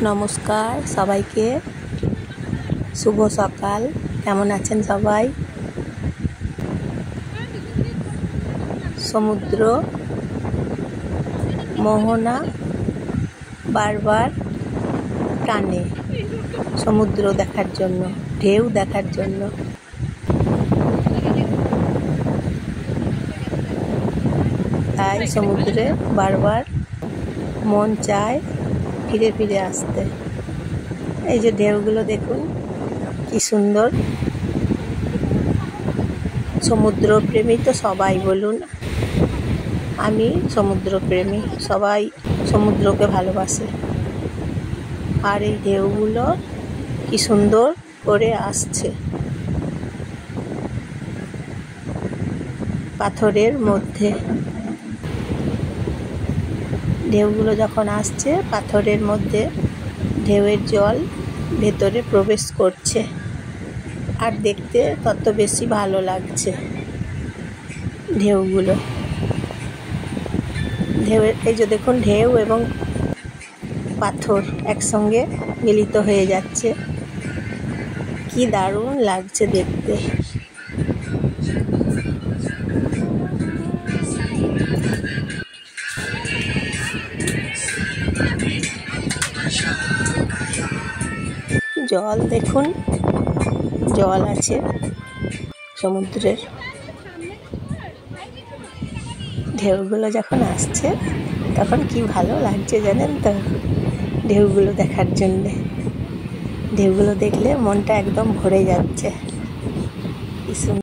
নমস্কার সবাইকে, শুভ সকাল। কেমন আছেন সবাই? সমুদ্র মোহনা বারবার টানে সমুদ্র দেখার জন্য, ঢেউ দেখার জন্য। তাই সমুদ্রে বারবার মন চায় ফিরে ফিরে আসতে। এই যে ঢেউগুলো দেখুন কি সুন্দর। সমুদ্রপ্রেমী তো সবাই বলুন, আমি সমুদ্রপ্রেমী, সবাই সমুদ্রকে ভালোবাসে। আর এই ঢেউগুলো কি সুন্দর করে আসছে পাথরের মধ্যে। ঢেউগুলো যখন আসছে পাথরের মধ্যে, ঢেউয়ের জল ভেতরে প্রবেশ করছে, আর দেখতে তত বেশি ভালো লাগছে ঢেউগুলো। ঢেউয়ের এই যে দেখুন, ঢেউ এবং পাথর একসঙ্গে মিলিত হয়ে যাচ্ছে, কি দারুণ লাগছে দেখতে। জল দেখুন, জল আছে সমুদ্রের। ঢেউগুলো যখন আসছে তখন কি ভালো লাগছে জানেন তো, ঢেউগুলো দেখার জন্যে। ঢেউগুলো দেখলে মনটা একদম ভরে যাচ্ছে। কি সুন্দর।